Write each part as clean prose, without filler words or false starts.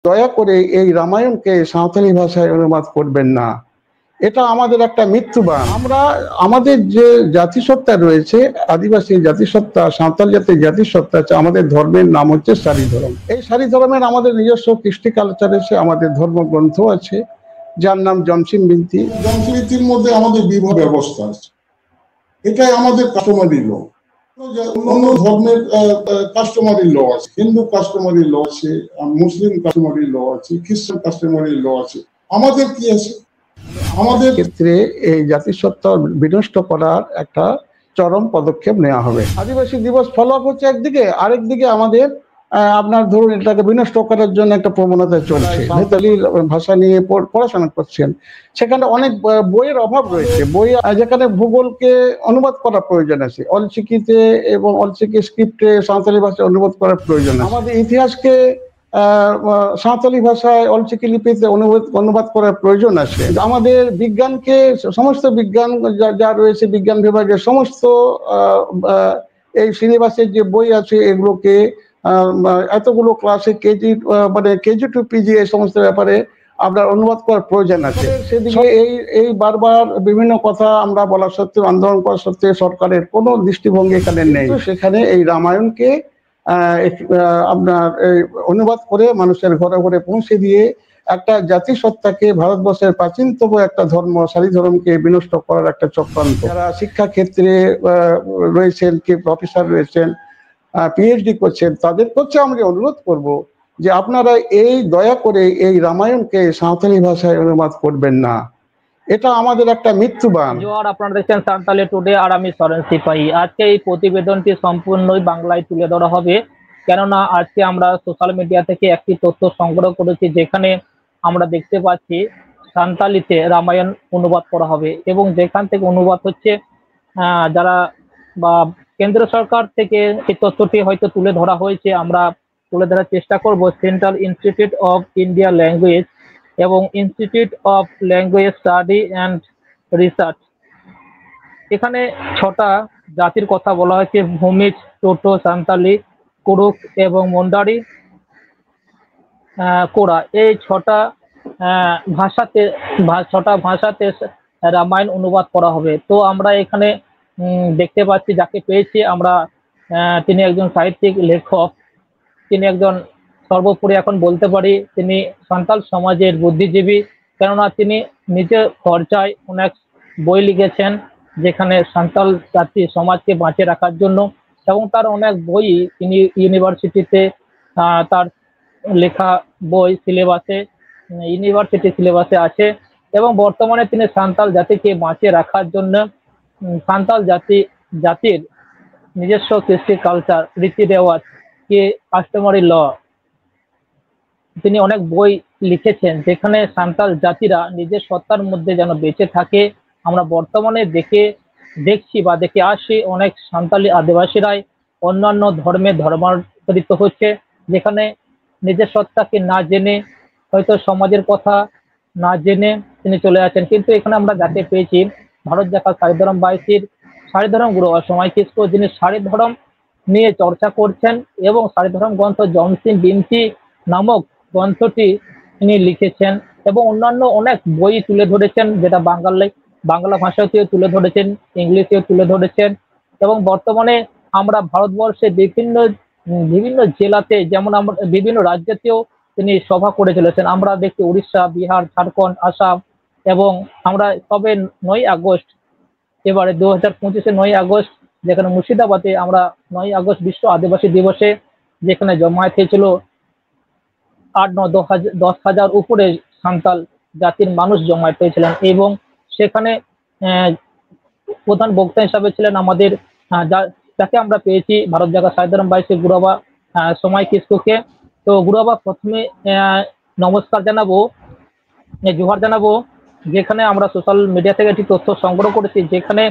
দয়া করে এই রামায়ণকে সাঁওতালি ভাষায় অনুবাদ করবেন না। এটা আমাদের একটা মৃত্যুবাণ। আমরা আমাদের যে জাতিসত্তা রয়েছে, আদিবাসী জাতিসত্তা, সাঁওতাল জাতির জাতিসত্তা আছে, আমাদের ধর্মের নাম হচ্ছে সারিধরম। এই সারিধরমের আমাদের নিজস্ব কৃষ্টি কালচার আছে, আমাদের ধর্মগ্রন্থ আছে যার নাম জমসিম বিনতি। জমসিম বিনতির মধ্যে আমাদের বিবাহ ব্যবস্থা আছে, এটাই আমাদের কাস্টমারি ল। অন্য ধর্মের কাস্টমারি ল আছে, হিন্দু কাস্টমারি ল আছে, মুসলিম কাস্টমারি ল আছে, খ্রিস্টান কাস্টমারি ল আছে। আমাদের কি আছে? আমাদের ক্ষেত্রে এই জাতিসত্তা বিনষ্ট করার একটা চরম পদক্ষেপ নেওয়া হবে। আদিবাসী দিবস ফলো আপ হচ্ছে একদিকে, আরেকদিকে আমাদের আপনার ধরুন এটাকে বিনষ্ট করার জন্য একটা প্রবণতা চলছে। সাঁওতালি ভাষা নিয়ে পড়াশোনা করছেন, সেখানে অনেক বইয়ের অভাব রয়েছে। বই যেখানে ভূগোলকে অনুবাদ করার প্রয়োজন আছে, অলচিকিতে এবং অলচিকি স্ক্রিপ্টে সাঁওতালি ভাষায় অনুবাদ করার প্রয়োজন আছে। আমাদের ইতিহাসকে সাঁওতালি ভাষায় অলচিকি লিপিতে অনুবাদ করার প্রয়োজন আছে। আমাদের বিজ্ঞানকে, সমস্ত বিজ্ঞান যা রয়েছে বিজ্ঞান বিভাগের সমস্ত এই সিলেবাসের যে বই আছে এগুলোকে এতগুলো ক্লাসে কেজি টু পিজি এই সমস্ত ব্যাপারে আপনার অনুবাদ করার প্রয়োজন আছে। সেদিকে এই বারবার বিভিন্ন কথা আমরা বলা সত্ত্বেও, আন্দোলন করা সত্ত্বেও সরকারের কোনো দৃষ্টিভঙ্গি এখানে নেই। সেখানে এই রামায়ণকে আপনার অনুবাদ করে মানুষের ঘরে ঘরে পৌঁছে দিয়ে একটা জাতিসত্তাকে, ভারতবর্ষের প্রাচীনতম একটা ধর্ম সারিধরমকে বিনষ্ট করার একটা চক্রান্ত। যারা শিক্ষা ক্ষেত্রে রয়েছেন, কে প্রফেসর রয়েছেন, পিএইচডি করছেন, তাদের কাছে আমরা অনুরোধ করব যে আপনারা এই দয়া করে এই রামায়ণকে সাঁওতালি ভাষায় অনুবাদ করবেন না। এটা আমাদের একটা মৃত্যুবাণ। আপনারা দেখছেন সান্তালি টুডে আর আমি সারেনসিপাহি। আজকে এই প্রতিবেদনটি সম্পূর্ণই বাংলায় তুলে ধরা হবে, কেননা আজকে আমরা সোশ্যাল মিডিয়া থেকে একটি তথ্য সংগ্রহ করেছি যেখানে আমরা দেখতে পাচ্ছি সান্তালিতে রামায়ণ অনুবাদ করা হবে এবং যেখান থেকে অনুবাদ হচ্ছে যারা বা কেন্দ্র সরকার থেকে এই তথ্যটি হয়তো তুলে ধরা হয়েছে। আমরা তুলে ধরার চেষ্টা করব central institute of India language এবং institute of language study and research. এখানে 6টা জাতির কথা বলা হয়েছে: ভূমিজ, টোটো, সান্তালি, কুরুক এবং মন্ডারি কোরা। এই 6টা ভাষাতে রামায়ণ অনুবাদ করা হবে। তো আমরা এখানে দেখতে পাচ্ছি যাকে পেয়েছি আমরা, তিনি একজন সাহিত্যিক লেখক, তিনি একজন সর্বোপরি এখন বলতে পারি তিনি সান্তাল সমাজের বুদ্ধিজীবী, কেননা তিনি নিজের খরচায় অনেক বই লিখেছেন যেখানে সান্তাল জাতি সমাজকে বাঁচিয়ে রাখার জন্য, এবং তার অনেক বই তিনি ইউনিভার্সিটিতে তার লেখা বই ইউনিভার্সিটি সিলেবাসে আছে। এবং বর্তমানে তিনি সান্তাল জাতিকে বাঁচিয়ে রাখার জন্য সান্তাল জাতির নিজস্ব কৃষ্টি কালচার, রীতি রেওয়াজ, কি কাস্টমারি ল, তিনি অনেক বই লিখেছেন যেখানে সান্তাল জাতিরা নিজের সত্তার মধ্যে যেন বেঁচে থাকে। আমরা বর্তমানে দেখে আসি অনেক সান্তালি আদিবাসীরাই অন্যান্য ধর্মে ধর্মান্তরিত হচ্ছে, যেখানে নিজের সত্তাকে না জেনে, হয়তো সমাজের কথা না জেনে তিনি চলে আসেন। কিন্তু এখানে আমরা যাকে পেয়েছি ভারত জাকা সারিধরম বাইশির সারিধরম গুরুবাবা সোমাই কিসকু, যিনি সারিধরম নিয়ে চর্চা করছেন এবং সারিধরম গ্রন্থ জমসিম বিনতি নামক গ্রন্থটি তিনি লিখেছেন এবং অন্যান্য অনেক বই তুলে ধরেছেন, যেটা বাংলা ভাষাতেও তুলে ধরেছেন, ইংলিশেও তুলে ধরেছেন। এবং বর্তমানে আমরা ভারতবর্ষে বিভিন্ন জেলাতে, যেমন আমরা বিভিন্ন রাজ্যতেও তিনি সভা করে চলেছেন। আমরা দেখছি উড়িষ্যা, বিহার, ঝাড়খণ্ড, আসাম, এবং আমরা তবে 9ই আগস্ট, এবারে 2025-এ 9ই আগস্ট, যেখানে মুর্শিদাবাদে আমরা 9ই আগস্ট বিশ্ব আদিবাসী দিবসে যেখানে জমায়েত হয়েছিল 8-9-10,000 উপরে সান্তাল জাতির মানুষ জমায়েত হয়েছিলেন এবং সেখানে প্রধান বক্তা হিসাবে ছিলেন আমাদের যাকে আমরা পেয়েছি ভারত জায়গা সারিধরম বাইশে গুরুবাবা সোমাই কিস্কুকে। তো গুরুবাবা, প্রথমে নমস্কার জানাবো, জোহার জানাবো, যেখানে আমরা সোশ্যাল মিডিয়া থেকে একটি তথ্য সংগ্রহ করেছি যেখানে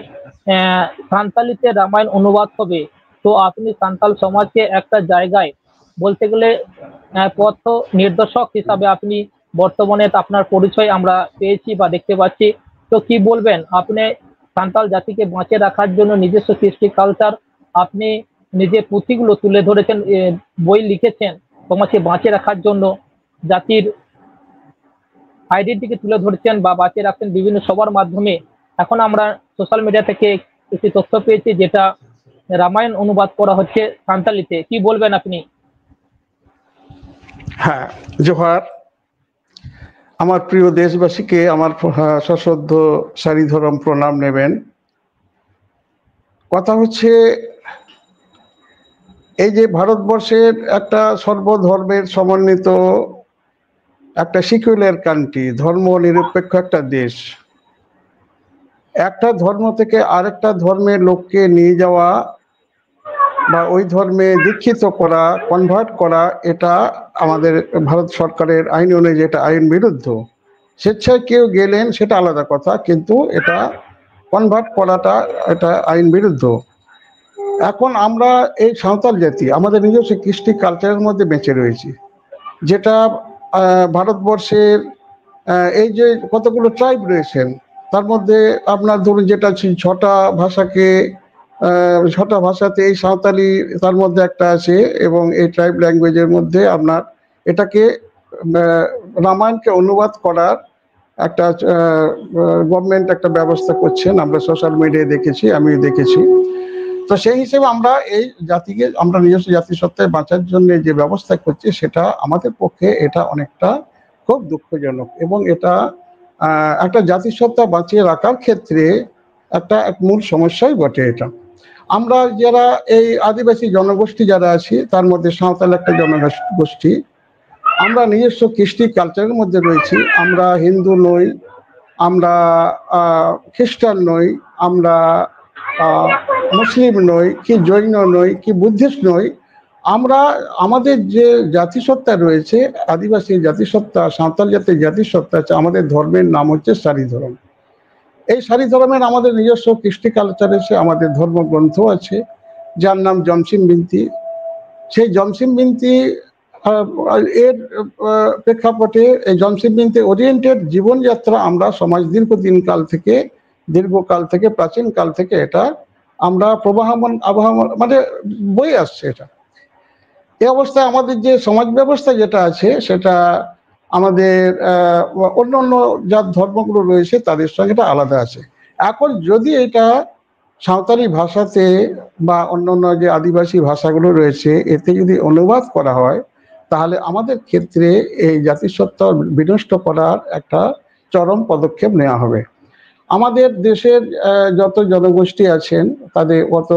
সান্তালিতে রামায়ণ অনুবাদ হবে। তো আপনি সান্তাল সমাজকে একটা জায়গায় বলতে গেলে পথ নির্দেশক হিসাবে আপনি বর্তমানে আপনার পরিচয় আমরা পেয়েছি বা দেখতে পাচ্ছি। তো কি বলবেন, আপনি সান্তাল জাতিকে বাঁচিয়ে রাখার জন্য নিজস্ব কৃষ্টি কালচার, আপনি নিজের পুঁথিগুলো তুলে ধরেছেন, বই লিখেছেন সমাজকে বাঁচিয়ে রাখার জন্য। জাতির আইডেন্টিটি তুলে ধরছেন বা বাঁচিয়ে রাখছেন বিভিন্ন সবার মাধ্যমে। এখন আমরা সোশ্যাল মিডিয়া থেকে একটি তথ্য পেয়েছি, যেটা রামায়ণ অনুবাদ করা হচ্ছে সান্তালিতে। কি বলবেন আপনি? হ্যাঁ, জোহার। আমার প্রিয় দেশবাসীকে আমার সশ্রদ্ধ সারিধরম প্রণাম নেবেন। কথা হচ্ছে, এই যে ভারতবর্ষের একটা সর্বধর্মের সমন্বিত একটা সিকুলার কান্ট্রি, ধর্ম নিরপেক্ষ একটা দেশ, একটা ধর্ম থেকে আরেকটা ধর্মের লোককে নিয়ে যাওয়া বা ওই ধর্মে দীক্ষিত করা, কনভার্ট করা, এটা আমাদের ভারত সরকারের আইন অনুযায়ী এটা আইন বিরুদ্ধ। স্বেচ্ছায় কেউ গেলেন সেটা আলাদা কথা, কিন্তু এটা কনভার্ট করাটা এটা আইন বিরুদ্ধ। এখন আমরা এই সাঁওতাল জাতি আমাদের নিজস্ব কৃষ্টি কালচারের মধ্যে বেঁচে রয়েছি, যেটা ভারতবর্ষের এই যে কতগুলো ট্রাইব রয়েছেন, তার মধ্যে আপনার ধরুন যেটা ছটা ভাষাতে এই সাঁওতালি তার মধ্যে একটা আছে, এবং এই ট্রাইব ল্যাঙ্গুয়েজের মধ্যে আপনার এটাকে রামায়ণকে অনুবাদ করার একটা গভর্নমেন্ট একটা ব্যবস্থা করছেন। আমরা সোশ্যাল মিডিয়ায় দেখেছি, আমি দেখেছি। তো সেই হিসেবে আমরা এই জাতিকে আমরা নিজস্ব জাতিসত্তায় বাঁচার জন্য যে ব্যবস্থা করছি, সেটা আমাদের পক্ষে এটা অনেকটা খুব দুঃখজনক, এবং এটা একটা জাতিসত্তা বাঁচিয়ে রাখার ক্ষেত্রে এক মূল সমস্যাই বটে। এটা আমরা যারা এই আদিবাসী জনগোষ্ঠী যারা আছি, তার মধ্যে সাঁওতাল একটা জনগোষ্ঠী, আমরা নিজস্ব কৃষ্টি কালচারের মধ্যে রয়েছি। আমরা হিন্দু নই, আমরা খ্রিস্টান নই, আমরা মুসলিম নই, কি জৈন নই, কি বুদ্ধিস্ট নই। আমরা আমাদের যে জাতিসত্তা রয়েছে, আদিবাসী জাতিসত্তা, সাঁওতাল জাতির জাতিসত্তা আছে, আমাদের ধর্মের নাম হচ্ছে সারিধরম। এই সারিধরমের আমাদের নিজস্ব কৃষ্টি কালচার আছে, আমাদের ধর্মগ্রন্থ আছে যার নাম জমসিম বিনতি। সেই জমসিম বিনতি এর প্রেক্ষাপটে এই জমসিম বিনতি ওরিয়েন্টেড জীবনযাত্রা আমরা সমাজ দীর্ঘকাল থেকে প্রাচীন কাল থেকে এটা আমরা প্রবাহমান মানে বয়ে আসছে। এটা এই অবস্থায় আমাদের যে সমাজ ব্যবস্থা যেটা আছে, সেটা আমাদের অন্য যা ধর্মগুলো রয়েছে তাদের সঙ্গে এটা আলাদা আছে। এখন যদি এটা সাঁওতালি ভাষাতে বা অন্যান্য যে আদিবাসী ভাষাগুলো রয়েছে এতে যদি অনুবাদ করা হয়, তাহলে আমাদের ক্ষেত্রে এই জাতিসত্তা বিনষ্ট করার একটা চরম পদক্ষেপ নেওয়া হবে। আমাদের দেশের যত জনগোষ্ঠী আছেন তাদের অত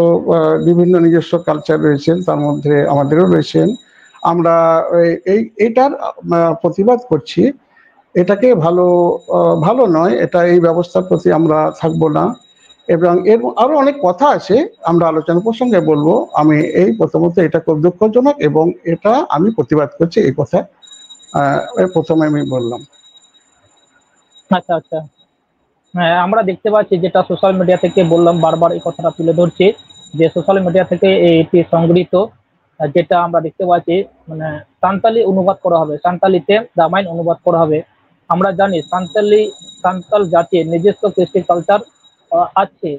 বিভিন্ন নিজস্ব কালচার রয়েছেন, তার মধ্যে আমাদেরও রয়েছেন। আমরা এইটার প্রতিবাদ করছি। এটাকে ভালো নয়, এটা এই ব্যবস্থার প্রতি আমরা থাকবো না। এবং এর আরো অনেক কথা আছে, আমরা আলোচনা প্রসঙ্গে বলবো। আমি এই প্রথমত এটা খুব দুঃখজনক, এবং এটা আমি প্রতিবাদ করছি, এই কথা প্রথমে আমি বললাম। আচ্ছা আচ্ছা, হ্যাঁ, আমরা দেখতে পাচ্ছি, যেটা সোশ্যাল মিডিয়া থেকে বললাম, বারবার এই কথাটা তুলে ধরছি, যে সোশ্যাল মিডিয়া থেকে এটি সংগৃহীত। যেটা আমরা দেখতে পাচ্ছি, মানে সান্তালি অনুবাদ করা হবে, সান্তালিতে রামায়ণ অনুবাদ করা হবে। আমরা জানি সান্তাল জাতির নিজস্ব কৃষ্টি কালচার আছে।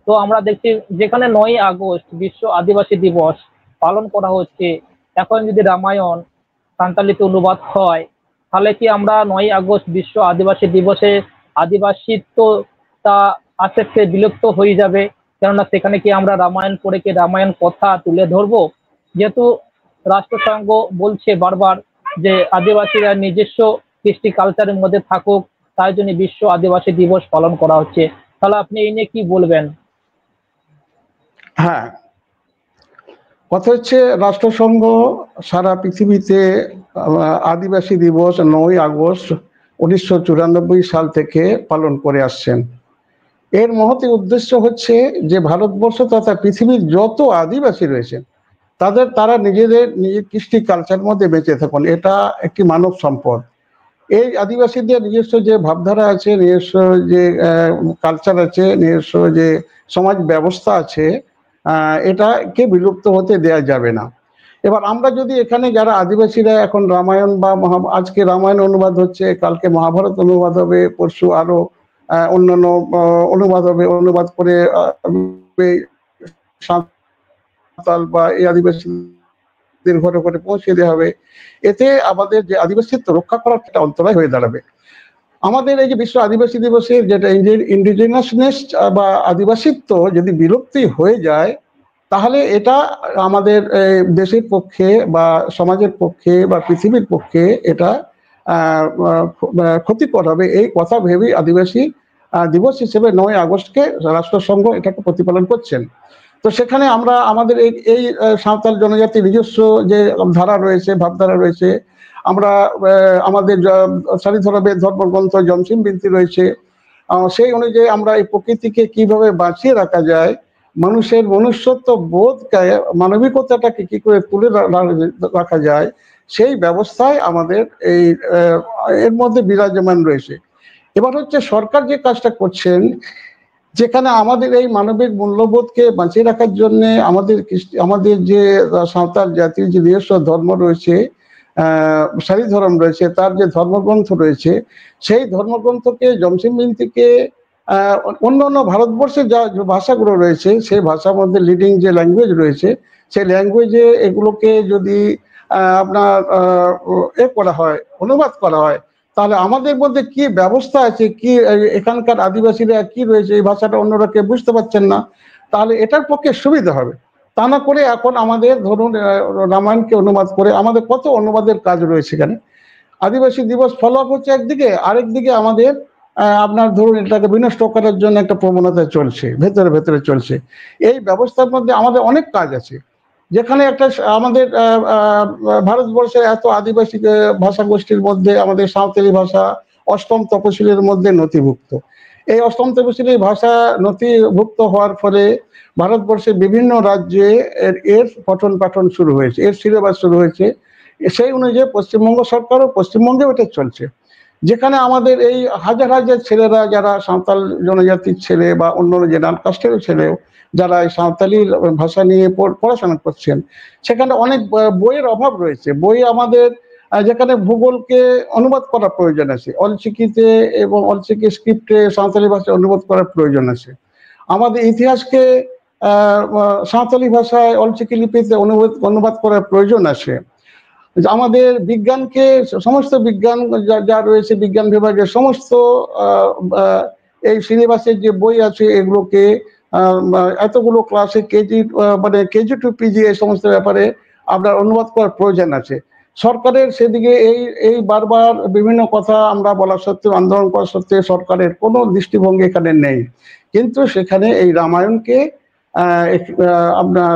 তো আমরা দেখছি, যেখানে 9ই আগস্ট বিশ্ব আদিবাসী দিবস পালন করা হচ্ছে, এখন যদি রামায়ণ সান্তালিতে অনুবাদ হয়, তাহলে কি আমরা 9ই আগস্ট বিশ্ব আদিবাসী দিবসে আদিবাসিত্বটা আস্তে আস্তে বিলুপ্ত হয়ে যাবে? কেননা সেখানে কি আমরা রামায়ণ পড়ে কি রামায়ণ কথা তুলে ধরবো? যেহেতু রাষ্ট্রসংঘ বলছে বারবার যে আদিবাসীরা নিজস্ব কৃষ্টি কালচারের মধ্যে থাকুক, তাই জন্য বিশ্ব আদিবাসী দিবস পালন করা হচ্ছে। তাহলে আপনি এই নিয়ে কি বলবেন? হ্যাঁ, কথা হচ্ছে, রাষ্ট্রসংঘ সারা পৃথিবীতে আদিবাসী দিবস 9ই আগস্ট 1994 সাল থেকে পালন করে আসছেন। এর মহতি উদ্দেশ্য হচ্ছে যে ভারতবর্ষ তথা পৃথিবীর যত আদিবাসী রয়েছেন তারা নিজের কৃষ্টি কালচার মধ্যে বেঁচে থাকুন। এটা একটি মানব সম্পদ। এই আদিবাসীদের নিজস্ব যে ভাবধারা আছে, নিজস্ব যে কালচার আছে, নিজস্ব যে সমাজ ব্যবস্থা আছে, এটাকে বিলুপ্ত হতে দেয়া যাবে না। এবার আমরা যদি এখানে যারা আদিবাসীরা এখন রামায়ণ বা আজকে রামায়ণ অনুবাদ হচ্ছে, কালকে মহাভারত অনুবাদ হবে, পরশু আরো অন্যান্য অনুবাদ হবে, অনুবাদ করে সাঁওতাল বা এই আদিবাসীদের ব্যক্তির ঘরে ঘরে পৌঁছে দেওয়া হবে। এতে আমাদের যে আদিবাসিত্ব রক্ষা করার একটা অন্তরায় হয়ে দাঁড়াবে। আমাদের এই যে বিশ্ব আদিবাসী দিবসের যেটা ইন্ডিজিনাসনেস বা আদিবাসিত্ব যদি বিলুপ্তি হয়ে যায়, তাহলে এটা আমাদের দেশের পক্ষে বা সমাজের পক্ষে বা পৃথিবীর পক্ষে এটা ক্ষতিকর হবে। এই কথা ভেবেই আদিবাসী দিবস হিসেবে 9 আগস্টকে রাষ্ট্রসংঘ এটাকে প্রতিপালন করছেন। তো সেখানে আমরা আমাদের এই সাঁওতাল জনজাতির নিজস্ব যে ধারা রয়েছে, ভাবধারা রয়েছে, আমরা আমাদের সারিধরমের ধর্মগ্রন্থ জমসিম বিনতি রয়েছে, সেই অনুযায়ী আমরা এই প্রকৃতিকে কিভাবে বাঁচিয়ে রাখা যায়, মানুষের মনুষ্যত্ব বোধকে, মানবিকতাটাকে কি করে তুলে রাখা যায়, সেই ব্যবস্থায় আমাদের এই এর মধ্যে বিরাজমান রয়েছে। এবার হচ্ছে সরকার যে কাজটা করছেন, যেখানে আমাদের এই মানবিক মূল্যবোধকে বাঁচিয়ে রাখার জন্য আমাদের যে সাঁওতাল জাতির যে নিজস্ব ধর্ম রয়েছে, সারিধরম রয়েছে, তার যে ধর্মগ্রন্থ রয়েছে, সেই ধর্মগ্রন্থকে জমসিম বিনতিকে অন্য ভারতবর্ষের যা ভাষাগুলো রয়েছে সেই ভাষার মধ্যে লিডিং যে ল্যাঙ্গুয়েজ রয়েছে, সেই ল্যাঙ্গুয়েজে এগুলোকে যদি আপনার করা হয়, অনুবাদ করা হয়, তাহলে আমাদের মধ্যে কি ব্যবস্থা আছে, কি এখানকার আদিবাসীরা কি রয়েছে, এই ভাষাটা অন্যরা কেউ বুঝতে পারছেন না, তাহলে এটার পক্ষে সুবিধা হবে। তা না করে এখন আমাদের ধরুন রামায়ণকে অনুবাদ করে আমাদের কত অনুবাদের কাজ রয়েছে এখানে। আদিবাসী দিবস ফলো আপ হচ্ছে একদিকে, আরেকদিকে আমাদের আপনার ধরুন এটাকে বিনষ্ট করার জন্য একটা প্রবণতা চলছে, ভেতরে ভেতরে চলছে। এই ব্যবস্থার মধ্যে আমাদের অনেক কাজ আছে, যেখানে একটা আমাদের ভারতবর্ষের এত আদিবাসী ভাষা গোষ্ঠীর মধ্যে আমাদের সাঁওতালি ভাষা 8ম তপশিলের মধ্যে নথিভুক্ত। এই 8ম তপশিলি ভাষা নথিভুক্ত হওয়ার ফলে ভারতবর্ষের বিভিন্ন রাজ্যে এর পঠন পাঠন শুরু হয়েছে, এর সিলেবাস শুরু হয়েছে। সেই অনুযায়ী পশ্চিমবঙ্গ সরকারও পশ্চিমবঙ্গে এটা চলছে, যেখানে আমাদের এই হাজার হাজার ছেলেরা যারা সাঁওতাল জনজাতির ছেলে বা অন্য জেনারেল কাস্টের ছেলেও যারা এই সাঁওতালি ভাষা নিয়ে পড়াশোনা করছেন, সেখানে অনেক বইয়ের অভাব রয়েছে। বই আমাদের যেখানে ভূগোলকে অনুবাদ করার প্রয়োজন আছে, অলচিকিতে এবং অলচিকি স্ক্রিপ্টে সাঁওতালি ভাষায় অনুবাদ করার প্রয়োজন আছে। আমাদের ইতিহাসকে সাঁওতালি ভাষায় অলচিকি লিপিতে অনুবাদ করার প্রয়োজন আছে। আমাদের বিজ্ঞানকে, সমস্ত বিজ্ঞান যা রয়েছে বিজ্ঞান বিভাগের সমস্ত এই সিলেবাসের যে বই আছে এগুলোকে এতগুলো ক্লাসে কেজি টু পিজি এই সমস্ত ব্যাপারে আপনার অনুবাদ করার প্রয়োজন আছে। সরকারের সেদিকে এই বারবার বিভিন্ন কথা আমরা বলা সত্ত্বেও, আন্দোলন করা সত্ত্বেও সরকারের কোনো দৃষ্টিভঙ্গি এখানে নেই। কিন্তু সেখানে এই রামায়ণকে আপনার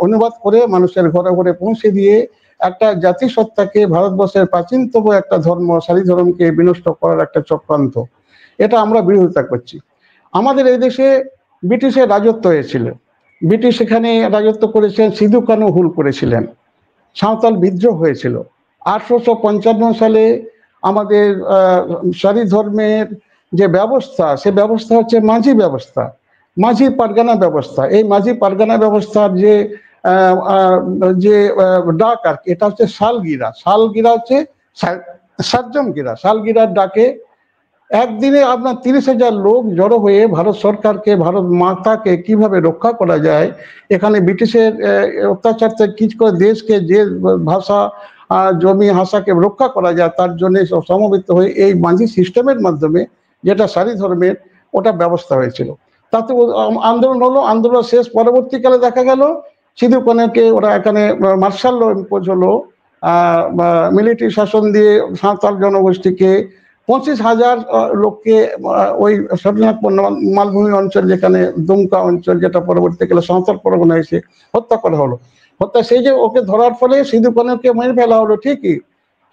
অনুবাদ করে মানুষের ঘরে ঘরে পৌঁছে দিয়ে একটা জাতিসত্তাকে, ভারতবর্ষের প্রাচীনতম একটা ধর্ম সারিধরমকে বিনষ্ট করার একটা চক্রান্ত, এটা আমরা বিরোধিতা করছি। আমাদের এই দেশে ব্রিটিশের রাজত্ব হয়েছিল, ব্রিটিশ এখানে রাজত্ব করেছেন, সিধু কানু হুল করেছিলেন, সাঁওতাল বিদ্রোহ হয়েছিল। 1855 সালে আমাদের সারিধর্মের যে ব্যবস্থা, সে ব্যবস্থা হচ্ছে মাঝি ব্যবস্থা, মাঝি পারগানা ব্যবস্থা। এই মাঝি পারগানা ব্যবস্থার যে ডাক আর কি, এটা হচ্ছে শালগিরা। শালগিরা হচ্ছে সাতজমগিরা। শালগিরার ডাকে একদিনে আপনার 30,000 লোক জড়ো হয়ে ভারত সরকারকে, ভারত মাতাকে কিভাবে রক্ষা করা যায়, এখানে ব্রিটিশের অত্যাচার থেকে কি করে দেশকে, যে ভাষা জমি হাসাকে রক্ষা করা যায় তার জন্য সমবেত হয়ে এই মাঝি সিস্টেমের মাধ্যমে, যেটা সারিধর্মের, ওটা ব্যবস্থা হয়েছিল। তাতে আন্দোলন হলো, আন্দোলন শেষ। পরবর্তীকালে দেখা গেল সিধু কানুকে ওরা এখানে মার্শাল ল ইম্পোজ হলো, মিলিটারি শাসন দিয়ে সাঁওতাল জনগোষ্ঠীকে 25,000 লোককে ওই মালভূমি অঞ্চল, যেখানে দুমকা অঞ্চল, যেটা পরবর্তীকালে সাঁওতাল পরগনা এসে হত্যা করা হলো। সেই যে ওকে ধরার ফলে সিধু কানুকে মেরে ফেলা হলো ঠিকই,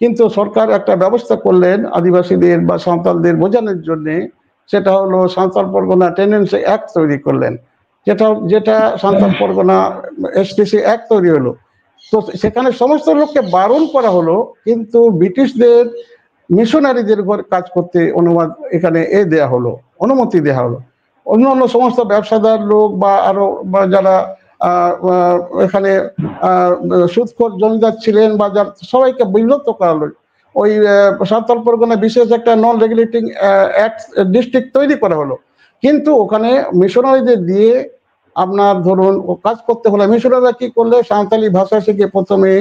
কিন্তু সরকার একটা ব্যবস্থা করলেন আদিবাসীদের বা সাঁওতালদের বোঝানোর জন্য, সেটা হলো সাঁওতাল পরগনা টেনেন্সি অ্যাক্ট তৈরি করলেন, যেটা সাঁওতাল পরগনা এসটিসি অ্যাক্ট তৈরি হলো। তো সেখানে সমস্ত লোককে বারণ করা হলো, কিন্তু ব্রিটিশদের মিশনারিদের কাজ করতে অনুবাদ এখানে দেয়া হলো, অনুমতি দেওয়া হলো। অন্য সমস্ত ব্যবসাদার লোক বা আরো যারা এখানে সুদখোর জমিদার ছিলেন বা সবাইকে বিলুপ্ত করা হলো। ওই সাঁওতাল পরগনা বিশেষ একটা নন রেগুলেটিং অ্যাক্ট ডিস্ট্রিক্ট তৈরি করা হলো, কিন্তু ওখানে মিশনারিদের দিয়ে আপনার ধরুন কাজ করতে হলে মিশনারিরা কি করলে সাঁওতালি ভাষা শিখে প্রথমে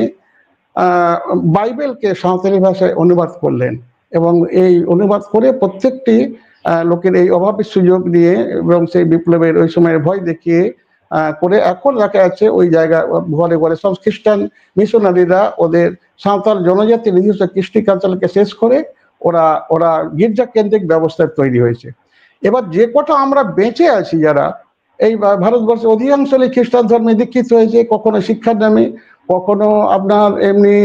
বাইবেলকে সাঁওতালি ভাষায় অনুবাদ করলেন এবং এই অনুবাদ করে প্রত্যেকটি লোকের এই অভাবের সুযোগ দিয়ে এবং সেই বিপ্লবের ওই সময়ের ভয় দেখিয়ে করে এখন দেখা যাচ্ছে ওই জায়গা ঘরে ঘরে সব খ্রিস্টান মিশনারিরা ওদের সাঁওতাল জনজাতির নিজস্ব কৃষ্টি কালচারকে শেষ করে ওরা ওরা গির্জা কেন্দ্রিক ব্যবস্থায় তৈরি হয়েছে। এবার যে কটা আমরা বেঁচে আছি যারা এই ভারতবর্ষে অধিকাংশ খ্রিস্টান ধর্মে দীক্ষিত হয়েছে, কখনো শিক্ষার নামে, কখনো আপনার এমনি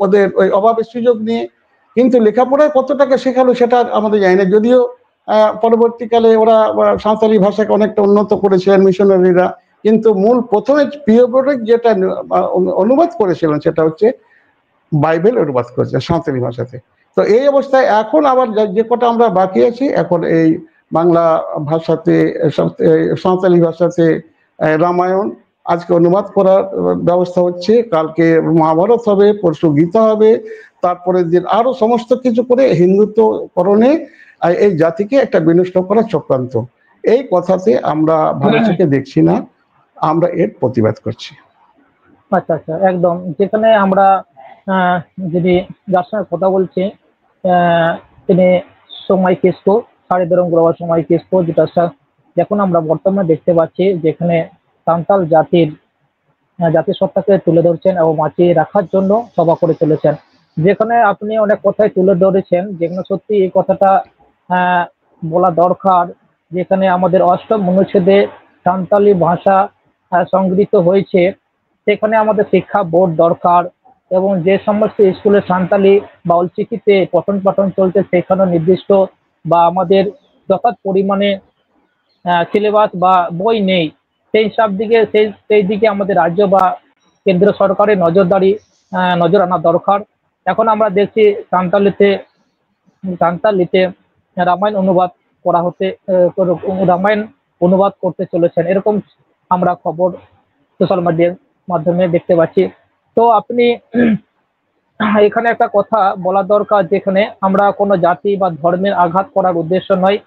ওদের ওই অভাবের সুযোগ নিয়ে, কিন্তু লেখাপড়ায় কত টাকা শেখালো সেটা আমাদের জানি না। যদিও পরবর্তীকালে ওরা সাঁওতালি ভাষাকে অনেকটা উন্নত করেছিলেন মিশনারিরা, কিন্তু মূল প্রথমে পিওরিক যেটা অনুবাদ করেছিলেন সেটা হচ্ছে বাইবেল অনুবাদ করেছে সাঁওতালি ভাষাতে। তো এই অবস্থায় এখন আবার যে কটা আমরা বাকি আছি এখন এই বাংলা ভাষাতে সাঁওতালি ভাষাতে রামায়ণ আজকে অনুবাদ করার ব্যবস্থা হচ্ছে, কালকে মহাভারত হবে, পরশু গীতা হবে, তারপরের দিন আরো সমস্ত কিছু করে হিন্দুত্বকরণে এই জাতিকে একটা বিনষ্ট করার চক্রান্ত। এই কথাতে আমরা ভালো চোখে দেখছি না, আমরা এর প্রতিবাদ করছি। আচ্ছা আচ্ছা, একদম। যেখানে আমরা যদি যার সঙ্গে কথা বলছি তিনি সময় কিসকু, সারিধরম গুরুবাবা সময় কিসকু, যেটা এখন আমরা বর্তমানে দেখতে পাচ্ছি যেখানে সান্তাল জাতিসত্তাকে তুলে ধরছেন এবং বাঁচিয়ে রাখার জন্য সভা করে চলেছেন। যেখানে আপনি অনেক কথাই তুলে ধরেছেন, যেখানে সত্যি এই কথাটা বলা দরকার, যেখানে আমাদের অষ্টম অনুচ্ছেদে সান্তালি ভাষা সংগৃহীত হয়েছে, সেখানে আমাদের শিক্ষা বোর্ড দরকার এবং যে সমস্ত স্কুলে সান্তালি বা অলচিকিতে পঠন পাঠন চলছে সেখানে নির্দিষ্ট বা আমাদের যথাযথ পরিমাণে সিলেবাস বা বই নেই, সেই দিকে আমাদের রাজ্য বা কেন্দ্র সরকারের নজর আনা দরকার। এখন আমরা দেখছি সান্তালিতে রামায়ণ অনুবাদ করা হতে রামায়ণ অনুবাদ করতে চলেছেন, এরকম আমরা খবর সোশ্যাল মিডিয়ার মাধ্যমে দেখতে পাচ্ছি। তো আপনি এখানে একটা কথা বলা দরকার, যেখানে আমরা কোনো জাতি বা ধর্মের আঘাত করার উদ্দেশ্য নয়,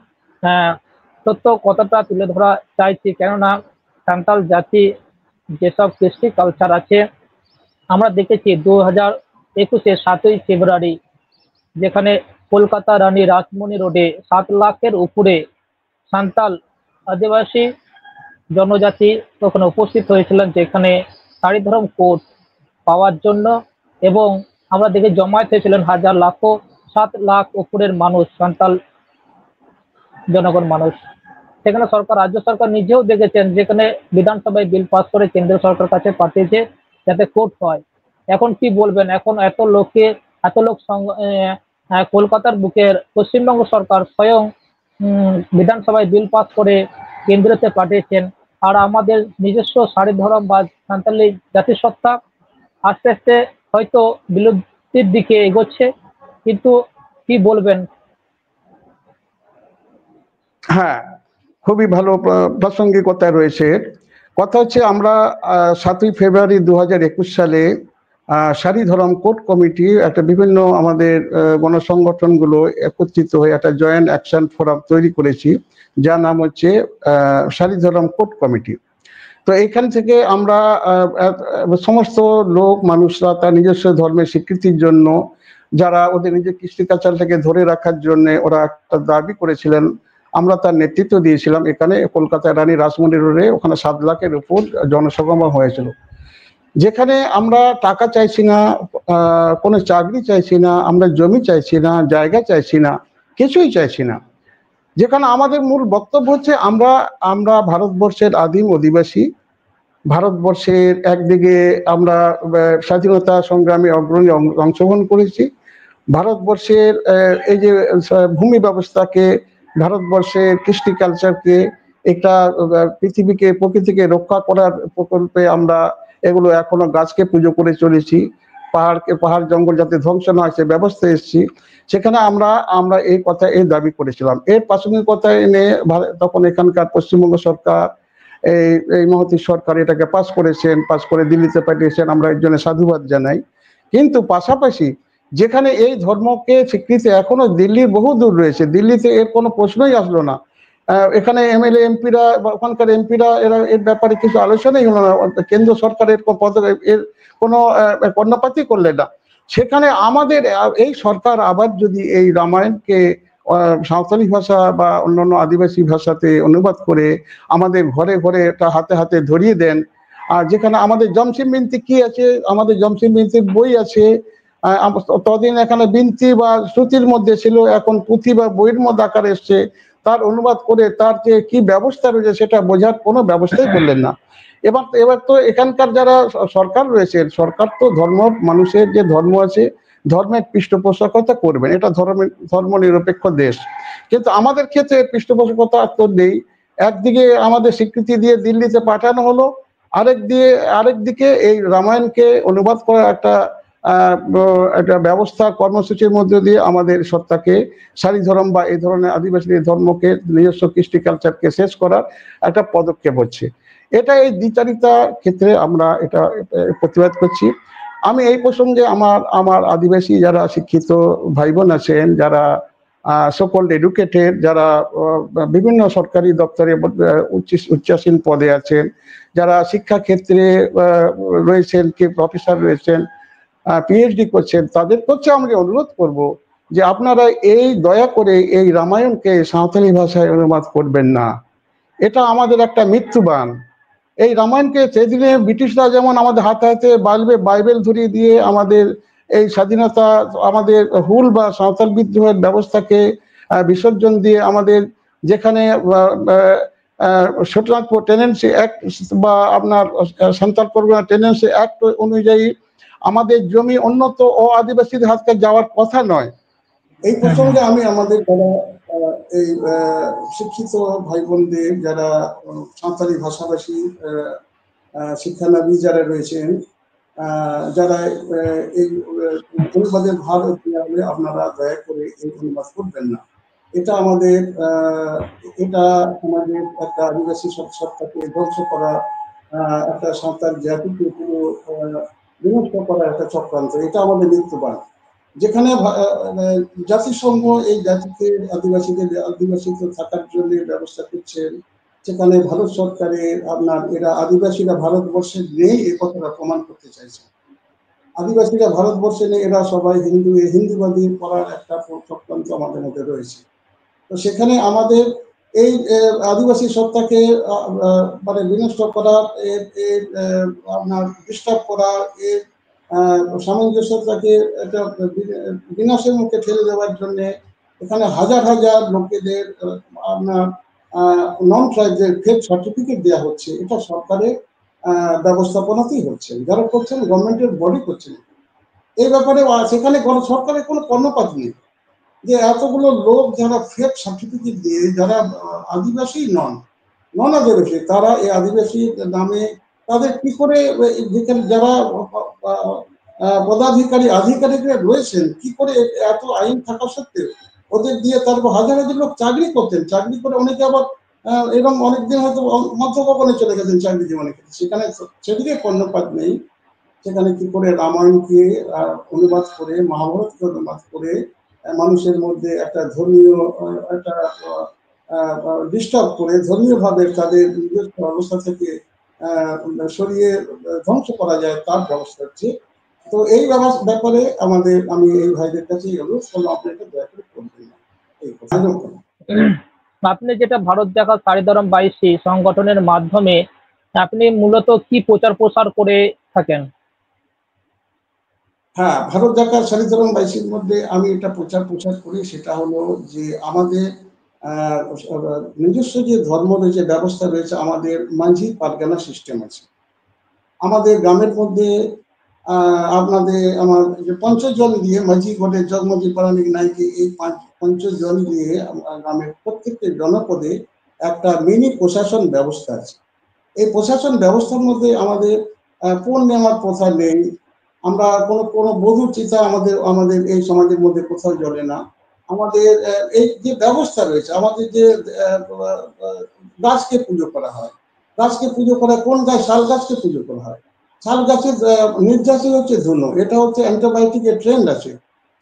সত্য কথাটা তুলে ধরা চাইছি। কেননা সান্তাল জাতি যেসব কৃষ্টি কালচার আছে, আমরা দেখেছি 2021-এ 7ই ফেব্রুয়ারি যেখানে কলকাতা রানী রাসমণি রোডে 7 লাখের উপরে সান্তাল আদিবাসী জনজাতি ওখানে উপস্থিত হয়েছিলেন, যেখানে সারিধরম কোড পাওয়ার জন্য, এবং আমরা দেখে জমায়েত হয়েছিলেন হাজার লাখো 7 লাখ উপরের মানুষ, সান্তাল জনগণ মানুষ। সেখানে রাজ্য সরকার নিজেও দেখেছেন, যেখানে বিধানসভায় বিল পাস করে কেন্দ্র সরকার কাছে পাঠিয়েছে যাতে কোর্ট হয়। এখন কি বলবেন, এখন এত লোক কলকাতার বুকের পশ্চিমবঙ্গ সরকার স্বয়ং বিধানসভায় বিল পাস করে কেন্দ্রতে পাঠিয়েছেন, আর আমাদের নিজস্ব সারিধরম বা সান্তালি জাতিসত্তা আস্তে আস্তে হয়তো বিলুপ্তির দিকে এগোচ্ছে, কিন্তু কি বলবেন? হ্যাঁ, খুবই ভালো প্রাসঙ্গিকতা রয়েছে। কথা হচ্ছে আমরা 7ই ফেব্রুয়ারি 2021 সালে সারিধরম কোর্ট কমিটি একটা বিভিন্ন আমাদের গণসংগঠনগুলো একত্রিত হয়ে একটা জয়েন্ট অ্যাকশন ফোরাম তৈরি করেছি, যার নাম হচ্ছে সারিধরম কোর্ট কমিটি। তো এইখান থেকে আমরা সমস্ত লোক মানুষরা তার নিজস্ব ধর্মের স্বীকৃতির জন্য, যারা ওদের নিজের কৃষ্টি কালচারটাকে ধরে রাখার জন্য ওরা একটা দাবি করেছিলেন, আমরা তার নেতৃত্ব দিয়েছিলাম। এখানে কলকাতায় রানী রাসমণি রোডে ওখানে 7 লাখের উপর জনসমাগম হয়েছিল, যেখানে আমরা টাকা চাইছি না, কোনো চাকরি চাইছি না, আমরা জমি চাইছি না, জায়গা চাইছি না, কিছুই চাইছি না। যেখানে আমাদের মূল বক্তব্য হচ্ছে আমরা ভারতবর্ষের আদিম অধিবাসী, ভারতবর্ষের একদিকে আমরা স্বাধীনতা সংগ্রামে অগ্রণী অংশগ্রহণ করেছি, ভারতবর্ষের এই যে ভূমি ব্যবস্থাকে, ভারতবর্ষের কৃষ্টি কালচারকে, একটা পৃথিবীকে প্রকৃতিকে রক্ষা করার প্রকল্পে আমরা এগুলো এখনো গাছকে পুজো করে চলেছি, পাহাড় জঙ্গল যাতে ধ্বংস না হয় সে ব্যবস্থা এসেছি। সেখানে আমরা এই দাবি করেছিলাম। এর প্রাসঙ্গিকতা এনে তখন এখানকার পশ্চিমবঙ্গ সরকার, এই মহতী সরকার এটাকে পাস করেছেন, পাস করে দিল্লিতে পাঠিয়েছেন, আমরা এর জন্য সাধুবাদ জানাই। কিন্তু পাশাপাশি যেখানে এই ধর্মকে স্বীকৃতি এখনো দিল্লির বহু দূর রয়েছে, দিল্লিতে এর কোনো প্রশ্নই আসলো না, এখানে এমএলএ এমপিরা বা ওখানকার এমপিরা এরা এর ব্যাপারে কিছু আলোচনাই হলো না, কেন্দ্র সরকারের এর কোনো কর্ণপাতই করলেন না। সেখানে আমাদের এই সরকার আবার যদি এই রামায়ণকে সাঁওতালি ভাষা বা অন্যান্য আদিবাসী ভাষাতে অনুবাদ করে আমাদের ঘরে ঘরে এটা হাতে হাতে ধরিয়ে দেন, আর যেখানে আমাদের জমসিম বিনতি কি আছে, আমাদের জমসিম বিনতির বই আছে, ততদিন এখানে বিনতি বা শ্রুতির মধ্যে ছিল, এখন পুঁথি বা বইয়ের মধ্যে আকারে এসছে, তার অনুবাদ করে তার যে কি ব্যবস্থা রয়েছে সেটা বোঝার কোনো ব্যবস্থাই করলেন না। এবার তো এখানকার যারা সরকার রয়েছে, সরকার তো মানুষের যে ধর্ম আছে ধর্মের পৃষ্ঠপোষকতা করবেন, এটা ধর্ম নিরপেক্ষ দেশ, কিন্তু আমাদের ক্ষেত্রে পৃষ্ঠপোষকতা তো নেই। একদিকে আমাদের স্বীকৃতি দিয়ে দিল্লিতে পাঠানো হলো, আরেকদিকে এই রামায়ণকে অনুবাদ করার একটা ব্যবস্থা কর্মসূচির মধ্যে দিয়ে আমাদের সত্তাকে সারিধরম বা এই ধরনের আদিবাসীদের ধর্মকে নিজস্ব কৃষ্টি কালচারকে শেষ করার একটা পদক্ষেপ হচ্ছে। এটা এই দ্বিচারিতার ক্ষেত্রে আমরা এটা প্রতিবাদ করছি। আমি এই প্রসঙ্গে আমার আদিবাসী যারা শিক্ষিত ভাই বোন আছেন, যারা সকল এডুকেটেড, যারা বিভিন্ন সরকারি দপ্তরে উচ্চাসীন পদে আছেন, যারা শিক্ষা ক্ষেত্রে রয়েছেন, কি প্রফেসর রয়েছেন, পিএইচডি করছেন, তাদের কাছে আমরা অনুরোধ করব যে আপনারা দয়া করে এই রামায়ণকে সাঁওতালি ভাষায় অনুবাদ করবেন না। এটা আমাদের একটা মৃত্যুবান। এই রামায়ণকে সেদিনে ব্রিটিশরা যেমন আমাদের হাতে হাতে বাইবেল ধরিয়ে দিয়ে আমাদের এই স্বাধীনতা, আমাদের হুল বা সাঁওতাল বিদ্রোহের ব্যবস্থাকে বিসর্জন দিয়ে আমাদের যেখানে শোটনাগপুর টেনেন্সি অ্যাক্ট বা আপনার সান্তাল পরগনা টেনেন্সি অ্যাক্ট অনুযায়ী আমাদের জমি উন্নত ও আদিবাসীদের হাতে যাওয়ার কথা নয়। এই প্রসঙ্গে আমি আমাদের যারা এই শিক্ষিত ভাই বোনদের, যারা সাঁওতালি ভাষাভাষী শিক্ষানবী যারা রয়েছেন, যারা এই অনুবাদের ভার হলে আপনারা দয়া করে এই অনুবাদ করবেন না। এটা আমাদের একটা আদিবাসী সত্তাকে ধ্বংস করা, একটা সাঁওতাল জাতিকে পুরো বিনষ্ট করা একটা চক্রান্ত। এটা আমাদের মৃত্যুবান। যেখানে জাতিসংঘ এই জাতিকে আদিবাসীদের থাকার জন্য ব্যবস্থা করছেন, সেখানে ভারত সরকারের এরা আদিবাসীরা ভারতবর্ষে নেই এ কথাটা প্রমাণ করতে চাইছে। আদিবাসীরা ভারতবর্ষে নেই, এরা সবাই হিন্দুবাদী করার একটা চক্রান্ত আমাদের মধ্যে রয়েছে। তো সেখানে আমাদের এই আদিবাসী সত্তাকে মানে বিনষ্ট করার, ডিস্টার্ব করার, এর সামঞ্জস্যতাকে একটা বিনাশের মুখে ঠেলে দেওয়ার জন্য এখানে হাজার হাজার লোকেদের নন ট্রাইবদের ফেক সার্টিফিকেট দেওয়া হচ্ছে। এটা সরকারের ব্যবস্থাপনাতেই হচ্ছে, যারা করছেন গভর্নমেন্টের বডি করছেন। এই ব্যাপারে সেখানে সরকারের কোনো কর্ণপাত নেই যে এতগুলো লোক যারা ফেক সার্টিফিকেট দিয়ে, যারা আদিবাসী নন আদিবাসী, তারা এই আদিবাসী নামে তাদের কি করে, যেখানে যারা আধিকারিকরা রয়েছেন, কি করে এত আইন থাকা সত্ত্বেও ওদের দিয়ে তারপর হাজার হাজার লোক চাকরি করতেন, চাকরি করে অনেকে আবার এরকম অনেকদিন হয়তো মধ্যভবনে চলে গেছেন চাকরি জীবনে, সেখানে সেদিকে কর্ণপাত নেই। সেখানে কি করে রামায়ণকে অনুবাদ করে, মহাভারতকে অনুবাদ করে মানুষের মধ্যে একটা ধর্মীয় একটা ডিস্টার্ব করে, ধর্মীয় ভাবে তাদের নিজস্ব অবস্থা থেকে সরিয়ে ধ্বংস করা যায়, তার ব্যবস্থা হচ্ছে। তো এই ব্যাপারে আমি এই ভাইদের কাছে অনুরোধ করলাম, আপনি এটা দয়া করে করবেন না। আপনি যেটা ভারত দেখা সারিধরম 22 সংগঠনের মাধ্যমে আপনি মূলত কি প্রচার প্রসার করে থাকেন? হ্যাঁ, ভারত দেখা সারিধরম 22 মধ্যে আমি এটা প্রচার করি, সেটা হলো যে আমাদের নিজস্ব যে ধর্ম রয়েছে, ব্যবস্থা রয়েছে, আমাদের মাঝি পারগানা সিস্টেম আছে। আমাদের গ্রামের মধ্যে আমার যে পঞ্চজন দিয়ে মাঝি ঘটে, জগমজি পারানিক নাইকে, এই পঞ্চজন দিয়ে গ্রামের প্রত্যেকটি জনপদে একটা মিনি প্রশাসন ব্যবস্থা আছে। এই প্রশাসন ব্যবস্থার মধ্যে আমাদের পণ নেওয়ার প্রথা নেই। আমরা কোনো বধূ চিতা আমাদের এই সমাজের মধ্যে কোথাও জ্বলে না। আমাদের এই যে ব্যবস্থা রয়েছে, আমাদের যে গাছকে পুজো করা হয়, কোন গাছ? শাল গাছকে পুজো করা হয়। শাল গাছের নির্যাসই হচ্ছে ধুনো, এটা হচ্ছে অ্যান্টিবায়োটিকের ট্রেন্ড আছে।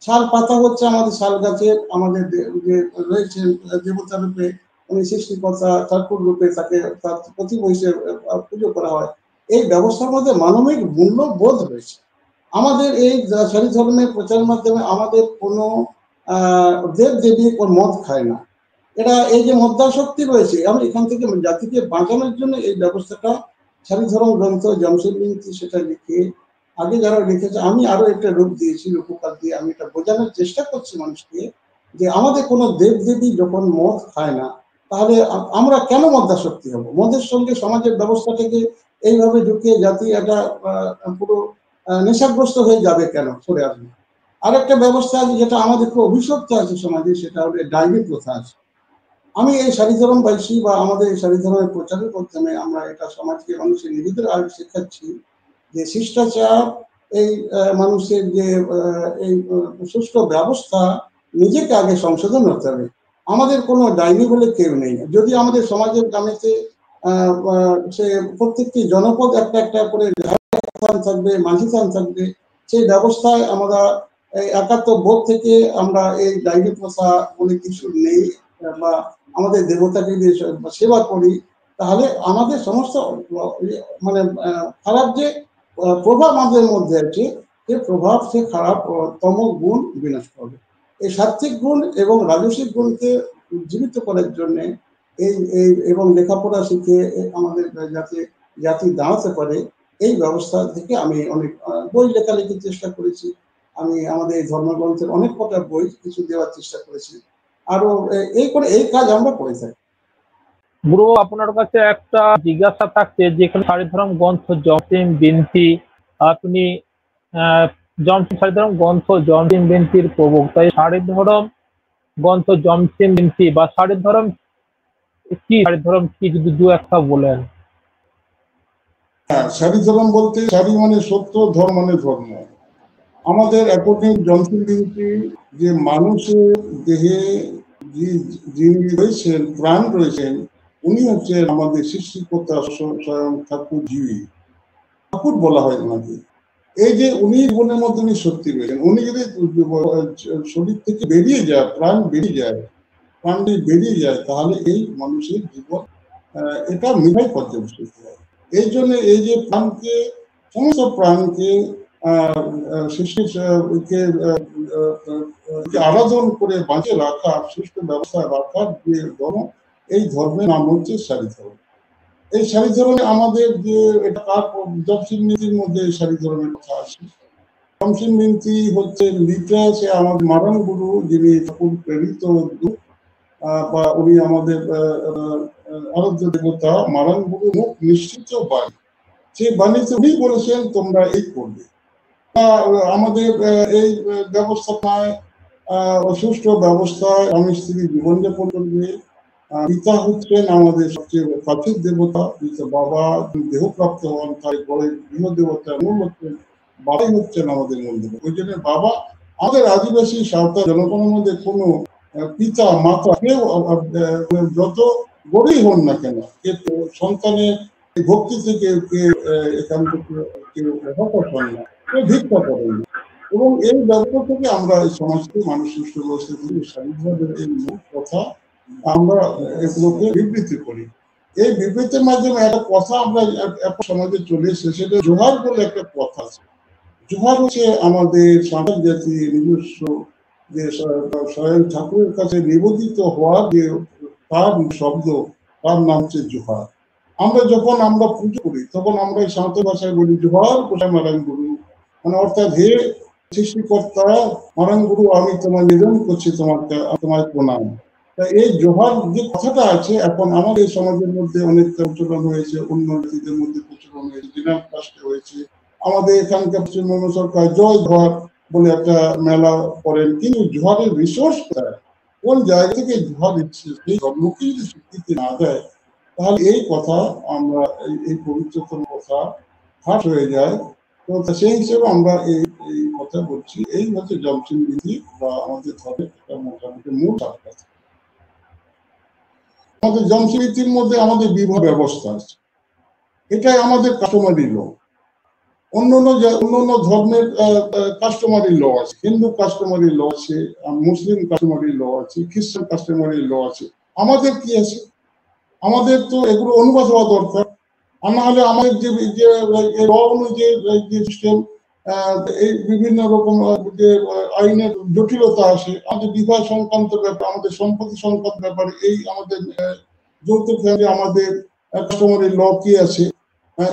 শাল পাতা হচ্ছে আমাদের শাল গাছের, আমাদের যে রয়েছে দেবতা রূপে উনি সৃষ্টিকর্তা ঠাকুর রূপে তাকে তার প্রতি বয়সে পুজো করা হয়। এই ব্যবস্থার মধ্যে মানবিক মূল্যবোধ রয়েছে। আমাদের এই সারি ধর্মের প্রচারের মাধ্যমে আমাদের কোনো দেব দেবী মদ খায় না। এরা এই যে মদ্যাসক্তি রয়েছে, আমি এখান থেকে জাতিকে বাঁচানোর জন্য এই ব্যবস্থাটা সারিধরম গ্রন্থ জমশেদ বিনতি সেটা লিখে আগে যারা লিখেছে, আমি আরো একটা রূপ দিয়েছি, রূপকার দিয়ে আমি এটা বোঝানোর চেষ্টা করছি মানুষকে যে আমাদের কোনো দেব দেবী যখন মদ খায় না, তাহলে আমরা কেন মদ্যাসক্তি হব? মদের সঙ্গে সমাজের ব্যবস্থা থেকে এইভাবে ঢুকিয়ে জাতি একটা পুরো নেশাগ্রস্ত হয়ে যাবে কেন, সরে আসবে। আরেকটা ব্যবস্থা আছে যেটা আমাদের খুব অভিশপ্ত আছে সমাজে, সেটা হলো ডাইনি প্রথা আছে। আমি এই সারিধরম বাইশি বা আমাদের এই সারিধরমের প্রচারের মাধ্যমে আমরা এটা সমাজকে মানুষের নিজেদের আর শেখাচ্ছি যে শিষ্টাচার, এই মানুষের যে এই সুষ্ঠু ব্যবস্থা, নিজেকে আগে সংশোধন হতে হবে। আমাদের কোনো ডাইনি বলে কেউ নেই। যদি আমাদের সমাজের গ্রামেতে সে প্রত্যেকটি জনপদ একটা একটা করে থান থাকবে, মাঝি থান থাকবে, সেই ব্যবস্থায় আমরা এই একাত্ম বোধ থেকে আমরা এই ডাইনি প্রথা বলে কিছু নেই বা আমাদের দেবতাকে যে সেবা করি, তাহলে আমাদের সমস্ত মানে খারাপ যে প্রভাব আমাদের মধ্যে আছে, সে প্রভাব সে খারাপ তম গুণ বিনাশ করবে। এই সাত্বিক গুণ এবং রাজসিক গুণকে জীবিত করার জন্য এই এবং লেখাপড়া শিখে আমাদের যাতে জাতি দাঁড়াতে পারে, এই ব্যবস্থা থেকে আমি অনেক বই লেখালেখির চেষ্টা করেছি। আমি আমাদের এই ধর্মগ্রন্থের অনেক কটা বই কিছু দেওয়ার চেষ্টা করেছি। আরো এই করে এই কাজ আমরা করে থাকি। গুরু, আপনার কাছে একটা জিজ্ঞাসা থাকছে, যেখানে সারিধরম গ্রন্থ জমসিম বিনতি, আপনি সারিধরম গ্রন্থ জমসিম বিনতির প্রবক্তা, সারিধরম গ্রন্থ জমসিম বিনতি বা সারিধরম কি, সারিধরম কি যদি দু একটা বলেন। হ্যাঁ, সারিধরম বলতে সারি মানে সত্য, ধর্ম মানে ধর্ম। আমাদের অ্যাকর্ডিং জমসিম বিনতি যে মানুষের দেহে যিনি রয়েছেন, প্রাণ রয়েছেন, উনি হচ্ছেন আমাদের সৃষ্টিকর্তা স্বয়ং ঠাকুর জীবী। ঠাকুর বলা হয় ওনাকে। এই যে উনি জীবনের মধ্যে উনি সত্যি রয়েছেন, উনি যদি শরীর থেকে বেরিয়ে যায়, প্রাণ বেরিয়ে যায়, প্রাণ বেরিয়ে যায়, তাহলে এই মানুষের জীবন এটা মিঠাই পর্যবেসিত হয়। এই জন্য এই যে প্রাণকে, সমস্ত প্রাণকে সৃষ্টিকে আরাধন করে বাঁচিয়ে রাখা, সুষ্ঠু ব্যবস্থা রাখার যে ধর্ম, এই ধর্মের নাম হচ্ছে সারিধরম। এই সারিধরমে আমাদের যে এটা জমসিম বিনতির মধ্যে সারিধরমের কথা আছে। জমসিম বিনতি হচ্ছে লিখে আছে আমাদের মারান গুরু, যিনি ঠাকুর প্রেরিত দূত, বা উনি আমাদের আরাধ্য দেবতা মারান গুরু মুখ নিশ্চিত বাণী, সেই বাণীতে উনি বলেছেন তোমরা এই করবে। আমাদের এই ব্যবস্থাপনায় সুষ্ঠু ব্যবস্থায় স্বামী স্ত্রী জীবনযাপন করবে। পিতা হচ্ছেন আমাদের সবচেয়ে কাছের দেবতা, বাবা দেহপ্রাপ্ত হন, তাই বড় গৃহ দেবতা মূল হচ্ছেন বাবাই হচ্ছেন আমাদের মূল দেবতা। ওই জন্য বাবা, আমাদের আদিবাসী সাঁওতাল জনগণের মধ্যে কোনো পিতা মাতা কেউ যত বড়ই হন না কেন, সন্তানের ভক্তি থেকে এখান থেকে কেউ হতাশ হন না, কেউ ভিক্ষা করেন না। এবং এই ব্যবস্থা থেকে আমরা এই সমাজকে মানুষ সুষ্ঠু ব্যবস্থা করি। স্বাধীনভাবে এই মূল কথা আমরা এগুলোকে বিবৃতি করি। এই বিবৃতির মাধ্যমে একটা কথা আমরা একটা সমাজে চলে এসেছে, সেটা জোহার বলে একটা কথা আছে। জোহার হচ্ছে আমাদের সাঁওতাল জাতির নিজস্ব যে স্বয়ং ঠাকুরের কাছে নিবেদিত হওয়ার যে তার শব্দ, তার নাম হচ্ছে জোহার। আমরা যখন আমরা পুজো করি তখন আমরা এই সাঁওতাল ভাষায় বলি জোহার গোসাই মারান গুরু, মানে অর্থাৎ হে সৃষ্টিকর্তা মারান গুরু, আমি তোমার নিবেদন করছি, তোমার প্রণাম। এই জোহার যে কথাটা আছে, এখন আমাদের সমাজের মধ্যে অনেক প্রচলন হয়েছে, অন্য জাতিদের মধ্যে প্রচলন হয়েছে, জেনারেল কাস্টে হয়েছে। আমাদের এখানকার পশ্চিমবঙ্গ সরকার জয় জোহার বলে একটা মেলা করেন, কিন্তু জোহারের রিসোর্স কোথায়, কোন জায়গা থেকে জোহার দিচ্ছে, সেই ধর্মকে যদি স্বীকৃতি না দেয়, তাহলে এই কথা আমরা এই পবিত্রতম কথা হ্রাস হয়ে যায়। তো সেই হিসেবে আমরা এই কথা বলছি। এই হচ্ছে জমসিম বিধি বা আমাদের ধর্মের একটা মোটামুটি মূল কথা। আমাদের জমসিম বিধির মধ্যে আমাদের বিবাহ ব্যবস্থা আছে, এটাই আমাদের কাস্টমারি ল। অন্যান্য ধর্মের কাস্টমারি ল আছে, হিন্দু কাস্টমারি ল আছে, মুসলিম কাস্টমারি ল আছে, খ্রিস্টান কাস্টমারি ল আছে। আমাদের কি আছে, আমাদের তো এগুলো অনুবাদ হওয়া দরকার। আর না হলে আমাদের যে ল অনুযায়ী যে সিস্টেম, এই বিভিন্ন রকম যে আইনের জটিলতা আসে, আমাদের বিবাহ সংক্রান্ত ব্যাপার, আমাদের সম্পত্তি সংক্রান্ত ব্যাপার, এই আমাদের যৌতুক ফ্যামিলি, আমাদের কাস্টমারি ল কি আছে,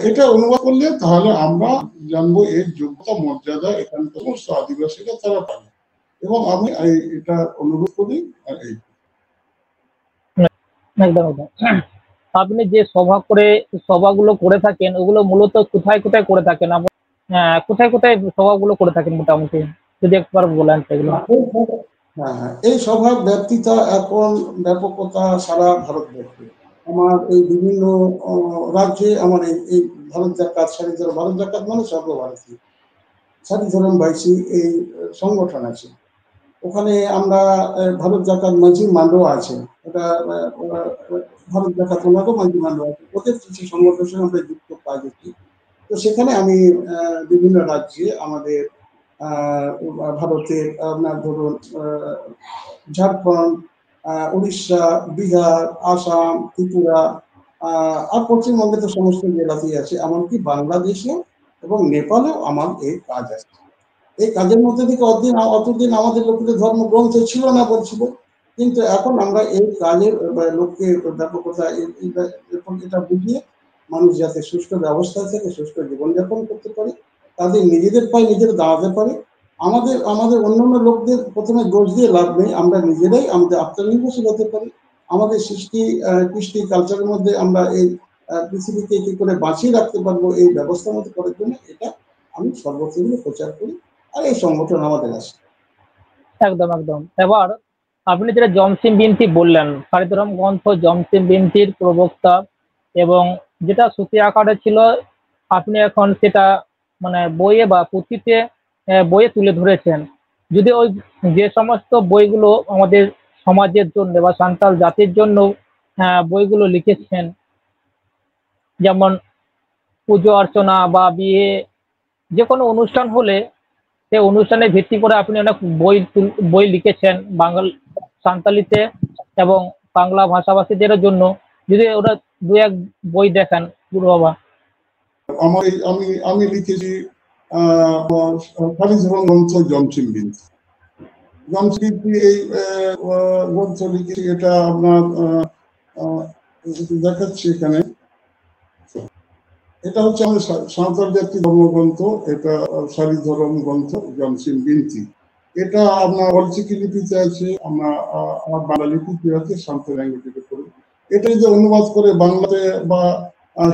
এটা অনুবাদ করলে তাহলে আমরা জানবো এর যোগ্যতা মর্যাদা এখানে সমস্ত আদিবাসীরা তারা পাবে। এবং আমি এটা অনুরোধ করি। আর এই একদম একদম। আপনি যে সভাগুলো করে থাকেন, ওগুলো মূলত কোথায় কোথায় করে থাকেন? কোথায় কোথায় সভাগুলো করে থাকেন মোটামুটি, যদি একবার বলেন সেগুলো। হ্যাঁ, এই সভার ব্যাপ্তিটা এখন ব্যাপকতা সারা ভারতবর্ষে। আমার এই বিভিন্ন রাজ্যে আমার এই ভারত জাকাত, সারিধরম, ভারত জাকাত মানে সর্বভারতীয় সারিধরম বাইশি এই সংগঠন আছে। ওখানে আমরা ভারত জাকাত মাঝি মান্ডো আছে, এটা ভারত জাকাত ওনারও মাঝি মান্ডো আছে, ওদের কিছু সংগঠনের সঙ্গে আমরা যুক্ত কাজ হচ্ছি। তো সেখানে আমি বিভিন্ন রাজ্যে আমাদের ভারতের আপনার ধরুন ঝাড়খণ্ড, উড়িষ্যা, বিহার, আসাম, ত্রিপুরা আর পশ্চিমবঙ্গে তো সমস্ত জেলাতেই আছে, এমনকি বাংলাদেশে এবং নেপালেও আমার এই কাজ আছে। এই কাজের মধ্যে থেকে অতদিন আমাদের লোকেদের ধর্মগ্রন্থ ছিল না বলছিল, কিন্তু এখন আমরা এই কাজের লোককে ব্যাপকতা এটা বুঝিয়ে মানুষ যাতে সুষ্ঠু ব্যবস্থা থেকে সুষ্ঠু জীবনযাপন করতে পারে, তাদের নিজেদের পায়ে নিজেরা দাঁড়াতে পারে। আমাদের অন্যান্য লোকদের প্রথমে দোষ দিয়ে লাভ নেই, আমরা নিজেরাই আমাদের আত্মনির্ভরশীল হতে পারি। আমাদের কৃষ্টি কালচারের মধ্যে আমরা এই পৃথিবীকে কি করে বাঁচিয়ে রাখতে পারবো এই ব্যবস্থার মধ্যে করার জন্য এটা আমি সর্বত্র প্রচার করি, আর এই সংগঠন আমাদের আছে। একদম একদম। এবার আপনি যেটা জমসিম বিনতি বললেন, সারিধরম গ্রন্থ জমসিম বিনতির প্রবক্তা, এবং যেটা শ্রুতি আকারে ছিল, আপনি এখন সেটা মানে বইয়ে বা পুঁথিতে বইয়ে তুলে ধরেছেন। যদি ওই যে সমস্ত বইগুলো আমাদের সমাজের জন্য বা সান্তাল জাতির জন্য বইগুলো লিখেছেন, যেমন পুজো অর্চনা বা বিয়ে, যে কোনো অনুষ্ঠান হলে সেই অনুষ্ঠানে ভিত্তি করে আপনি অনেক বই লিখেছেন সান্তালিতে এবং বাংলা ভাষাভাষীদের জন্য। যদি ওরা দু এক বই দেখান গুরু বাবা। আমি লিখেছি সারিধরম গ্রন্থ জমসিম বিনতি। এই গ্রন্থ লিখেছি, এটা আপনার দেখাচ্ছি এখানে। এটা হচ্ছে আমাদের সাঁওতাল জাতির ধর্মগ্রন্থ, এটা সারিধরম গ্রন্থ জমসিম বিনতি। এটা আপনার অলচিকি লিপিতে আছে, আমার বাংলা লিপিতে আছে, সাঁওতাল ল্যাঙ্গুয়েজে করে। এটা যদি অনুবাদ করে বাংলাতে বা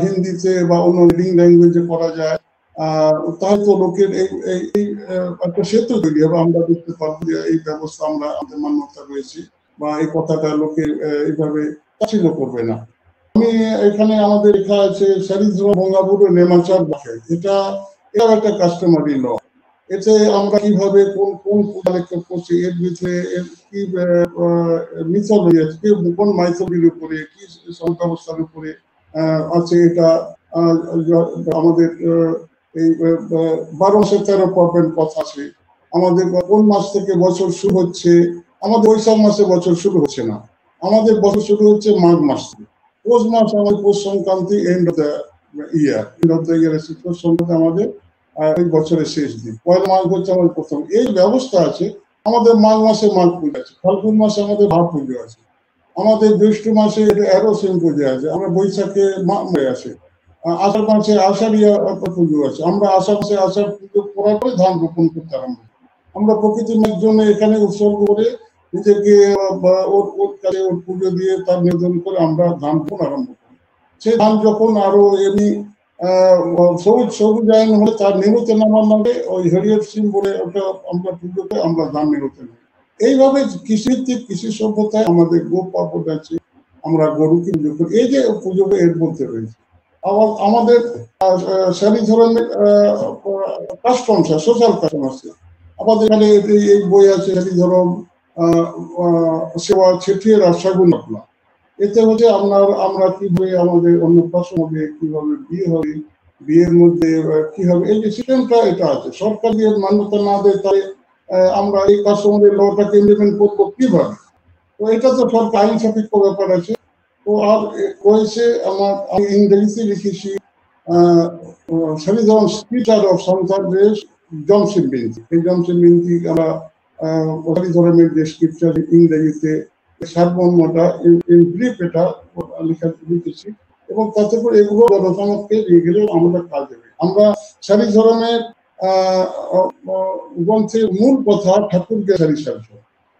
হিন্দিতে বা অন্য রিডিং ল্যাঙ্গুয়েজে করা যায়, তাহলে তো লোকের এই একটা সেতু তৈরি হবে। আমরা দেখতে পারবো যে এই ব্যবস্থা আমাদের মান্যতা রয়েছে, বা এই কথাটা লোকে এইভাবে তাচ্ছিল্য করবে না। আমি এখানে আমাদের লেখা আছে সারিধরম বঙ্গাবুড়ো নেমাচার ভাষায়, এটা একটা কাস্টমারি ল। এতে আমরা কিভাবে কোন কোন পূজা করছি, এর ভিতরে কি মিথোলজি আছে, কোন মাইথোলজির উপরে কি ব্যবস্থার উপরে আছে, এটা আমাদের এই 12 মাসে 13 পার্বণ কথা আছে। আমাদের কোন মাস থেকে বছর শুরু হচ্ছে, আমাদের বৈশাখ মাসে বছর শুরু হচ্ছে না, আমাদের বছর শুরু হচ্ছে মাঘ মাস থেকে। পৌষ মাস আমাদের Poush Sankranti, end of the year Poush Sankranti আমাদের এই বছরের শেষ দিন। পয়লা মাঘ হচ্ছে আমাদের প্রথম। এই ব্যবস্থা আছে। আমাদের মাঘ মাসে মাঘ পুজো আছে, ফাল্গুন মাসে আমাদের ভাব পুজো আছে, আমাদের জ্যৈষ্ঠ মাসে এরোসিন পুজো আছে, আমরা বৈশাখে মা আছে, আষাঢ় মাসে আষাঢ়িয়া পুজো আছে। আমরা আষাঢ় মাসে আষাঢ় পুজো করার পরে ধান রোপণ করতে আরম্ভ করি। আমরা প্রকৃতির জন্য এখানে উৎসর্গ করে নিজেকে ওর পুজো দিয়ে তার নিবেদন করে আমরা ধান রোপণ আরম্ভ করি। সেই ধান যখন আরো এমনি সবুজায়ন হলে তার নিরুতে নামার নামে ওই হরিয়র সিং বলে ওটা আমরা পুজো করে আমরা ধান নিরুতে নামি। এইভাবে কৃষিভিত্তিক কৃষি সভ্যতায় আমাদের গো পার্বণ আছে, আমরা গরুকে পুজো করি। এই যে পুজোটা এর মধ্যে রয়েছে। আবার আমাদের সারি ধরনের কাস্টম সোশ্যাল কাস্টম আছে। আমাদের এখানে এই বই আছে সারিধরম সেবা ছেটিয়ে রাসাগুন আপনার। এতে হচ্ছে আমরা কিভাবে আমাদের অন্নপ্রাশন হবে, কিভাবে বিয়ে হবে, বিয়ের মধ্যে কি হবে, এই যে সিস্টেমটা এটা আছে। সরকার দিয়ে মান্যতা না দেয়, তাই আমরা এই কাস্টমারের লটাকে ইমপ্লিমেন্ট করবো কিভাবে? তো এটা তো সরকার আইন সাপেক্ষ ব্যাপার আছে। তো আর রয়েছে আমি ইংরেজিতে লিখেছি সারিধরম স্পিটার অফ সন্তানদের জমসিন বিনতি। এই জমসিন বিনতি আমরা সারিধরমের যে স্ক্রিপচার ইংরেজিতে সারমর্মটা ইন ব্রিফ এটা লেখা লিখেছি, এবং তাতে করে এগুলো জনসমক্ষে নিয়ে গেলেও আমাদের কাজ হবে। আমরা সারিধরমের গ্রন্থের মূল কথা ঠাকুরকে সারি সার্থ।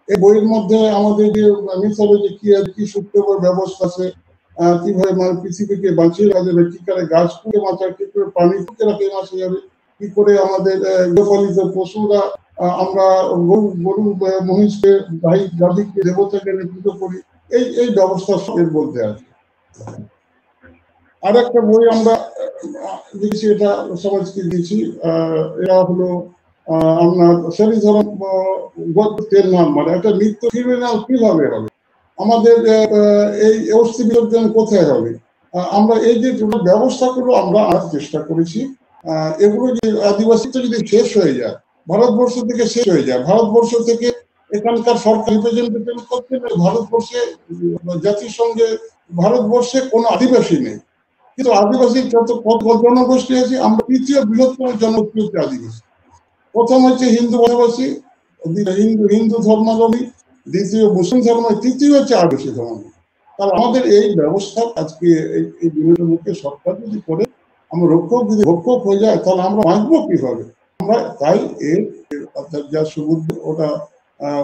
এই বইয়ের মধ্যে আমাদের যে মিথোলজি কি সুপ্রভ ব্যবস্থা আছে, কিভাবে মানে পৃথিবীকে বাঁচিয়ে রাখা যাবে, কি করে গাছকে বাঁচা, কি করে প্রাণীকে রাখে বাঁচা যাবে, কি করে আমাদের গৃহপালিত পশুরা, আমরা গরু মহিষকে গাই গাভীকে দেবতাকে পুজো করি, এই ব্যবস্থা এর মধ্যে আছে। আর একটা বই আমরা দিয়েছি, এটা সমাজকে দিয়েছি, এটা হলো আপনার সারিধরম মানে একটা নিত্য ক্রিমিনাল কিভাবে হবে, আমাদের এই অস্থি বিসর্জন কোথায় হবে, আমরা এই যে ব্যবস্থাগুলো আমরা আনার চেষ্টা করেছি। এগুলো যে আদিবাসীটা যদি শেষ হয়ে যায়, ভারতবর্ষ থেকে শেষ হয়ে যায়, ভারতবর্ষ থেকে এখানকার সরকার রিপ্রেজেন্টেটিভ করতে ভারতবর্ষে জাতিসংঘে ভারতবর্ষে কোনো আদিবাসী নেই, কিন্তু আদিবাসী কত জনগোষ্ঠী আছে, আমরা তৃতীয় বৃহত্তম জনগোষ্ঠী হচ্ছে আদিবাসী। প্রথম হচ্ছে হিন্দু ভাষাভাষী, হিন্দু ধর্মাবলম্বী, দ্বিতীয় মুসলিম ধর্ম, তৃতীয় হচ্ছে আদিবাসী ধর্ম। তাহলে আমাদের এই ব্যবস্থা আজকে এই দিনের মুখে সরকার যদি করে, আমরা যদি রক্ষক হয়ে যায়, তাহলে আমরা বাঁচবো কিভাবে? আমরা তাই এর যা সুবুদ্ধি ওটা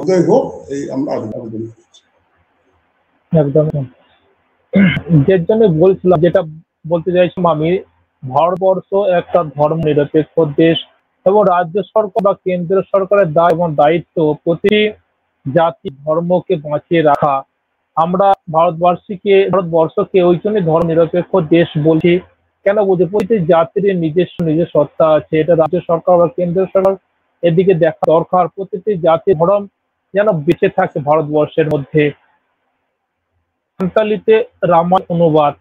উদয় হোক, এই আমরা আবেদন করছি। একদম যে জন্য বলছিলাম, যেটা বলতে চাইছিলাম আমি, ভারতবর্ষ একটা ধর্ম নিরপেক্ষ দেশ, এবং রাজ্য সরকার বা কেন্দ্রীয় সরকারের দায় এবং দায়িত্ব প্রতি জাতি ধর্মকে বাঁচিয়ে রাখা। আমরা ভারতবর্ষকে ওই জন্য ধর্ম নিরপেক্ষ দেশ বলছি। কেন বলছি, প্রতি জাতির নিজের সত্তা আছে, এটা রাজ্য সরকার বা কেন্দ্রীয় সরকার এদিকে দেখা দরকার। প্রতিটি জাতির ধর্ম যেন বেঁচে থাকে ভারতবর্ষের মধ্যে। সান্তালিতে রামায়ণ অনুবাদ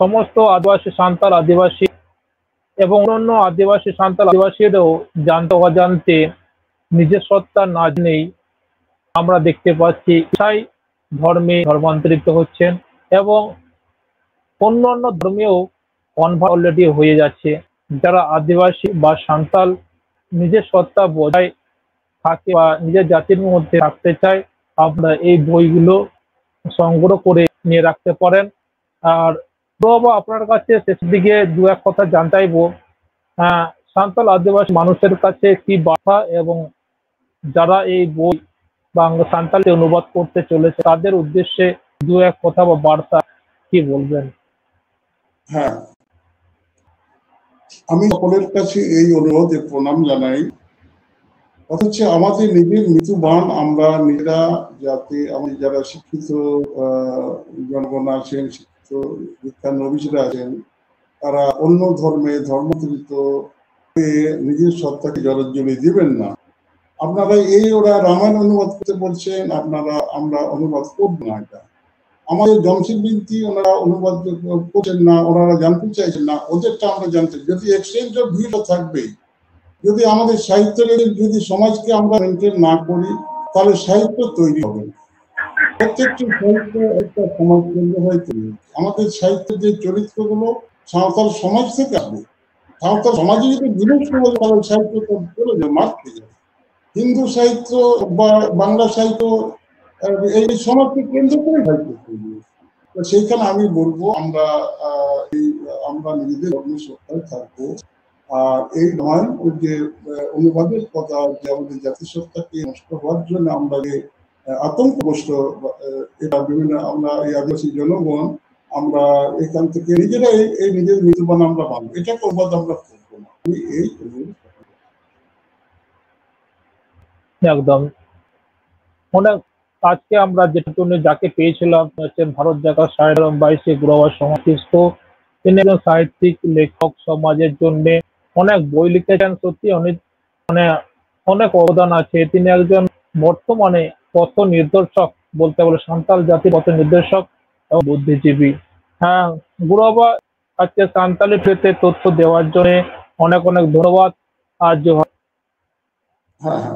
সমস্ত আদিবাসী, সান্তাল আদিবাসী এবং অন্যান্য আদিবাসী, সান্তাল আদিবাসীরাও জানতে অজান্তে নিজের সত্তা না জেনেই আমরা দেখতে পাচ্ছি ইসাই ধর্মে ধর্মান্তরিত হচ্ছেন, এবং অন্যান্য ধর্মেও কনভার্ট অলরেডি হয়ে যাচ্ছে। যারা আদিবাসী বা সান্তাল নিজের সত্তা বজায় থাকে বা নিজের জাতির মধ্যে রাখতে চায়, আপনারা এই বইগুলো সংগ্রহ করে নিয়ে রাখতে পারেন। আর বাবা, আপনার কাছে শেষের দিকে দু এক কথা জানতে চাইবো, সান্তাল আদিবাসী মানুষের কাছে কি বার্তা, এবং যারা এই বই বাংলা সান্তালি অনুবাদ করতে চলেছে তাদের উদ্দেশ্যে দু এক কথা বা বার্তা কি বলবেন? হ্যাঁ, আমি সকলের কাছে এই অনুরোধে প্রণাম জানাই। অথচ আমাদের নিজের মৃত্যুবান আমরা নিজেরা, যাতে আমাদের যারা শিক্ষিত জনগণ আছেন, শিক্ষিত বিজ্ঞানবিদরা আছেন, তারা অন্য ধর্মে ধর্মান্তরিত হয়ে নিজের সত্তাকে জলাঞ্জলি দিবেন না। আপনারা ওরা রামায়ণ অনুবাদ করতে বলছেন, আমরা অনুবাদ করব না। এটা আমাদের জমসিন বিনতি ওনারা অনুবাদ করছেন না, ওনারা জানতে চাইছেন না, ওদেরটা আমরা জানতে। যদি এক্সচেঞ্জ অফ ভিউটা থাকবেই, যদি আমাদের সাহিত্যের যদি সমাজকে আমরা মেনটেন না করি, তাহলে সাহিত্য তৈরি হবে না। প্রত্যেকটি সাহিত্য একটা সমাজ কেন্দ্র হয়ে তৈরি। আমাদের সাহিত্যের যে চরিত্রগুলো সাঁওতাল সমাজ থেকে আসবে। সাঁওতাল সমাজে যদি বিনষ্ট হয়ে, তাহলে সাহিত্য চলে যাবে, মার খেয়ে যাবে। হিন্দু সাহিত্য বা বাংলা সাহিত্য এই সমাজকে কেন্দ্র করে সাহিত্য তৈরি। তো সেইখানে আমি বলবো, আমরা নিজেদের ধর্মের সত্তায় থাকবো। আর এই নয় ওই যে অনুবাদের কথা, যে আমাদের জাতিসত্তাকে নষ্ট হওয়ার জন্য আমরা যে আতঙ্কগ্রস্ত, এটা বিভিন্ন আমরা এই আদিবাসী জনগণ আমরা এখান থেকে নিজেরা এই নিজের মৃত্যুবান আমরা পাবো, এটাকে অনুবাদ আমরা করবো না। আমি এই একদম অনেক। আজকে আমরা যেটা জন্য যাকে পেয়েছিলাম হচ্ছেন ভারত জায়গা সারিধরম বাইশে গুরুবাবা সময় কিস্কু। তিনি একজন সাহিত্যিক লেখক, সমাজের জন্য অনেক বই লিখেছেন। সত্যি অনেক অবদান আছে। তিনি একজন বর্তমানে পথ নির্দেশক বলতে বলে, সান্তাল জাতির পথ নির্দেশক এবং বুদ্ধিজীবী। হ্যাঁ গুরুবাবা, আজকে সান্তালি পেতে তথ্য দেওয়ার জন্য অনেক ধন্যবাদ। আর হ্যাঁ।